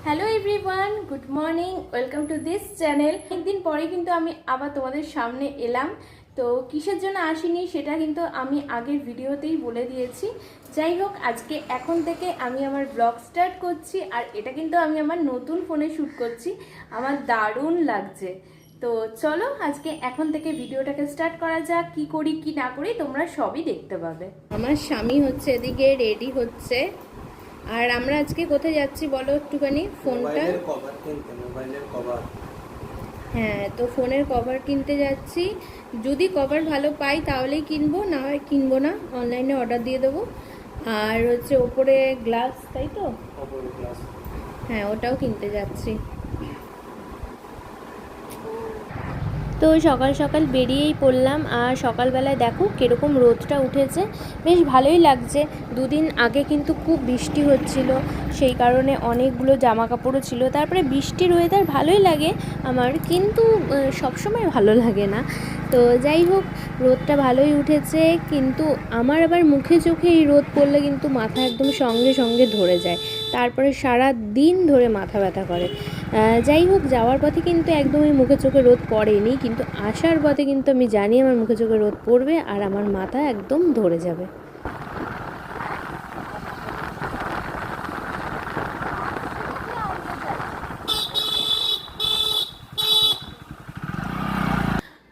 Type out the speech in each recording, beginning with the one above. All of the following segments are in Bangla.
Hello everyone, good morning, welcome to this channel. একদিন পরে কিন্তু আমি আবার তোমাদের সামনে এলাম। তো কিসের জন্য আসিনি সেটা কিন্তু আমি আগের ভিডিওতেই বলে দিয়েছি। যাই হোক, আজকে এখন থেকে আমি আমার ব্লগ স্টার্ট করছি, আর এটা কিন্তু আমি আমার নতুন ফোনে শ্যুট করছি। আমার দারুণ লাগছে। তো চলো আজকে এখন থেকে ভিডিওটাকে স্টার্ট করা যাক। কি করি কি না করি তোমরা সবই দেখতে পাবে। আমার স্বামী হচ্ছে এদিকে রেডি হচ্ছে, আর আমরা আজকে কোথায় যাচ্ছি বলো একটুখানি। মোবাইলের কভার। হ্যাঁ, তো ফোনের কভার কিনতে যাচ্ছি। যদি কভার ভালো পাই তাহলেই কিনবো, না হয় কিনবো না, অনলাইনে অর্ডার দিয়ে দেবো। আর হচ্ছে ওপরে গ্লাস, তাই তো? হ্যাঁ, ওটাও কিনতে যাচ্ছি। তো সকাল সকাল বেরিয়েই পড়লাম, আর সকালবেলায় দেখো কীরকম রোদটা উঠেছে, বেশ ভালোই লাগছে। দুদিন আগে কিন্তু খুব বৃষ্টি হচ্ছিল, সেই কারণে অনেকগুলো জামা কাপড়ও ছিল। তারপরে বৃষ্টির ওয়েদার ভালোই লাগে আমার, কিন্তু সবসময় ভালো লাগে না। তো যাই হোক, রোদটা ভালোই উঠেছে, কিন্তু আমার আবার মুখে চোখে এই রোদ পড়লে কিন্তু মাথা একদম সঙ্গে সঙ্গে ধরে যায়, তারপরে সারা দিন ধরে মাথা ব্যথা করে। যাই হোক, যাওয়ার পথে কিন্তু একদমই মুখে চোখে রোদ পড়েনি, কিন্তু আসার পথে কিন্তু আমি জানি আমার মুখে চোখে রোদ পড়বে আর আমার মাথা একদম ধরে যাবে।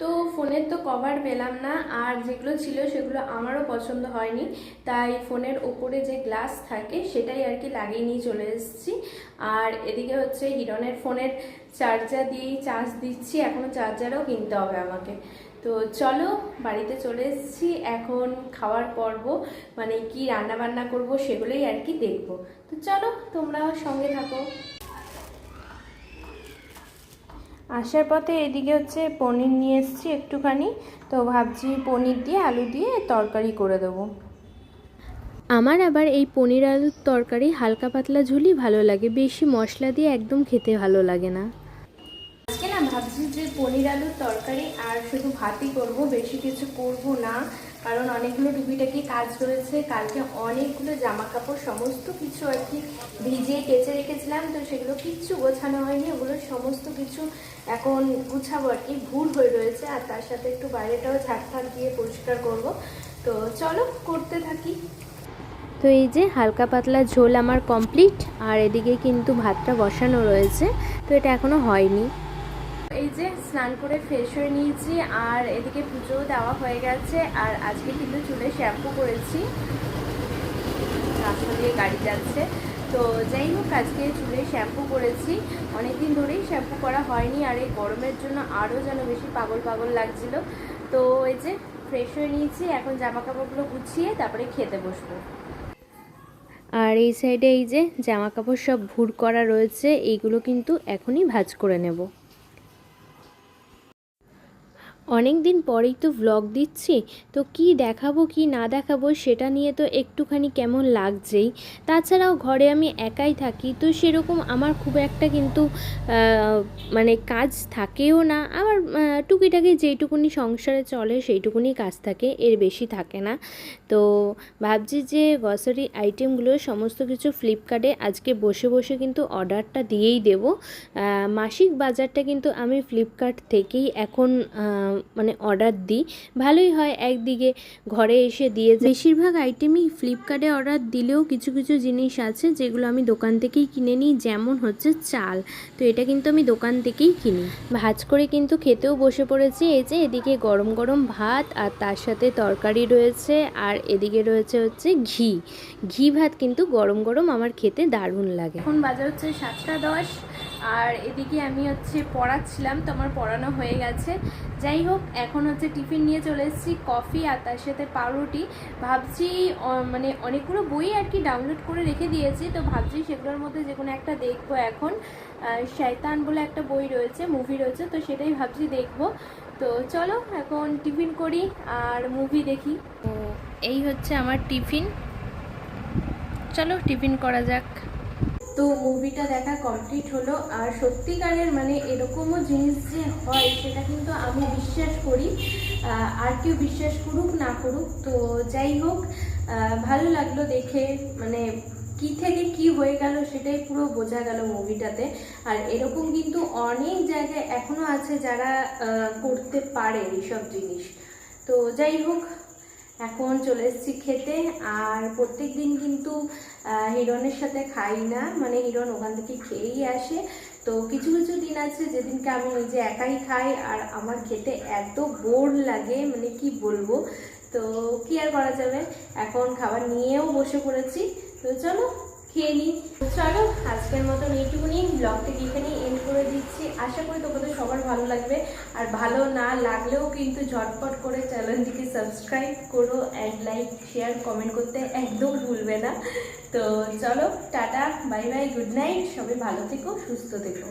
তো ফোনের তো কভার পেলাম না, আর যেগুলো ছিল সেগুলো আমারও পছন্দ হয়নি, তাই ফোনের ওপরে যে গ্লাস থাকে সেটাই আর কি লাগিয়ে নিয়ে চলে এসেছি। আর এদিকে হচ্ছে হিরনের ফোনের চার্জার দিয়েই চার্জ দিচ্ছি, এখনও চার্জারও কিনতে হবে আমাকে। তো চলো বাড়িতে চলে এসেছি, এখন খাওয়ার পর্ব, মানে কি রান্না বান্না করব সেগুলোই আর কি দেখবো। তো চলো তোমরা সঙ্গে থাকো। আসার পথে এদিকে হচ্ছে পনির নিয়ে এসেছি একটুখানি, তো ভাবছি পনির দিয়ে আলু দিয়ে তরকারি করে দেবো। আমার আবার এই পনির আলুর তরকারি হালকা পাতলা ঝুলই ভালো লাগে, বেশি মশলা দিয়ে একদম খেতে ভালো লাগে না। আজকে না ভাবছি যে পনির আলুর তরকারি আর শুধু ভাতই করব, বেশি কিছু করব না, কারণ অনেকগুলো টুকিটাকি কাজ রয়েছে। কালকে অনেকগুলো জামা কাপড় সমস্ত কিছু আর কি ভিজিয়ে কেচে রেখেছিলাম, তো সেগুলো কিচ্ছু গোছানো হয়নি, ওগুলো সমস্ত কিছু এখন গুছাবো আর কি, ভুল হয়ে রয়েছে। আর তার সাথে একটু বাইরেটাও ঝাড় দিয়ে পরিষ্কার করব। তো চলো করতে থাকি। তো এই যে হালকা পাতলা ঝোল আমার কমপ্লিট, আর এদিকে কিন্তু ভাতটা বসানো রয়েছে, তো এটা এখনো হয়নি। এই যে স্নান করে ফ্রেশ হয়ে নিয়েছি, আর এদিকে পুজো দেওয়া হয়ে গেছে। আর আজকে কিন্তু চুলে শ্যাম্পু করেছি, রাস্তা দিয়ে গাড়ি যাচ্ছে। তো যাই হোক, আজকে চুলে শ্যাম্পু করেছি, অনেকদিন ধরেই শ্যাম্পু করা হয়নি, আর এই গরমের জন্য আরও যেন বেশি পাগল পাগল লাগছিল। তো এই যে ফ্রেশ হয়ে নিয়েছি, এখন জামা কাপড়গুলো গুছিয়ে তারপরে খেতে বসবো। আর এই সাইডে এই যে জামা কাপড় সব ভুর করা রয়েছে, এইগুলো কিন্তু এখনই ভাঁজ করে নেব। অনেক দিন পরেই তো ভ্লগ দিচ্ছি, তো কি দেখাবো কি না দেখাবো সেটা নিয়ে তো একটুখানি কেমন লাগছেই। তাছাড়াও ঘরে আমি একাই থাকি, তো সেরকম আমার খুব একটা কিন্তু মানে কাজ থাকেও না। আমার টুকিটাকি যেইটুকুনি সংসারে চলে সেইটুকুনি কাজ থাকে, এর বেশি থাকে না। তো ভাবছি যে গ্রসারি আইটেমগুলো সমস্ত কিছু ফ্লিপকার্টে আজকে বসে বসে কিন্তু অর্ডারটা দিয়েই দেব। মাসিক বাজারটা কিন্তু আমি ফ্লিপকার্ট থেকেই এখন মানে অর্ডার দিই, ভালোই হয়। একদিকে ঘরে এসে দিয়ে যায়, বেশিরভাগ আইটেমই ফ্লিপকার্টে অর্ডার দিলেও কিছু কিছু জিনিস আছে যেগুলো আমি দোকান থেকেই কিনে নিই, যেমন হচ্ছে চাল। তো এটা কিন্তু আমি দোকান থেকেই কিনি। ভাজ করে কিন্তু খেতেও বসে পড়েছি। এই যে এদিকে গরম গরম ভাত, আর তার সাথে তরকারি রয়েছে, আর এদিকে রয়েছে হচ্ছে ঘি ভাত, কিন্তু গরম গরম আমার খেতে দারুণ লাগে। এখন বাজার হচ্ছে 7:10, আর এদিকে আমি হচ্ছে পড়াচ্ছিলাম, তো আমার পড়ানো হয়ে গেছে। যাই হোক, এখন হচ্ছে টিফিন নিয়ে চলে এসেছি, কফি আর তার সাথে পাউরুটি। ভাবছি মানে অনেকগুলো বই আর কি ডাউনলোড করে রেখে দিয়েছি, তো ভাবছি সেগুলোর মধ্যে যে কোনো একটা দেখবো। এখন শয়তান বলে একটা বই রয়েছে, মুভি রয়েছে, তো সেটাই ভাবছি দেখবো। তো চলো এখন টিফিন করি আর মুভি দেখি। তো এই হচ্ছে আমার টিফিন, চলো টিফিন করা যাক। তো মুভিটা দেখা কমপ্লিট হলো, আর সত্যিকারের মানে এরকমও জিনিস যে হয় সেটা কিন্তু আমি বিশ্বাস করি, আর কেউ বিশ্বাস করুক না করুক। তো যাই হোক, ভালো লাগলো দেখে, মানে কি থেকে কি হয়ে গেল সেটাই পুরো বোঝা গেল মুভিটাতে। আর এরকম কিন্তু অনেক জায়গায় এখনো আছে যারা করতে পারে এইসব জিনিস। তো যাই হোক, এখন চলে এসেছি খেতে। আর প্রত্যেক দিন কিন্তু হিরণের সাথে খাই না, মানে হিরণ ওখান থেকে খেয়েই আসে। তো কিছু কিছু দিন আছে যেদিনকে আমি নিজে একাই খাই, আর আমার খেতে এত বোর লাগে, মানে কি বলবো। তো কি আর করা যাবে, এখন খাবার নিয়েও বসে পড়েছি। তো চলো খেয়ে নিই। চলো আজকের মতন এইটুকুনি, ব্লগটাকে এখানেই এন্ড করে দিচ্ছি। আশা করি তোমাদের সবার ভালো লাগবে, আর ভালো না লাগলেও কিন্তু ঝটপট করে চ্যানেলটিকে সাবস্ক্রাইব করো, অ্যান্ড লাইক শেয়ার কমেন্ট করতে একদম ভুলবে না। তো চলো tata, bye bye, good night, সবাই ভালো থেকো, সুস্থ থেকো।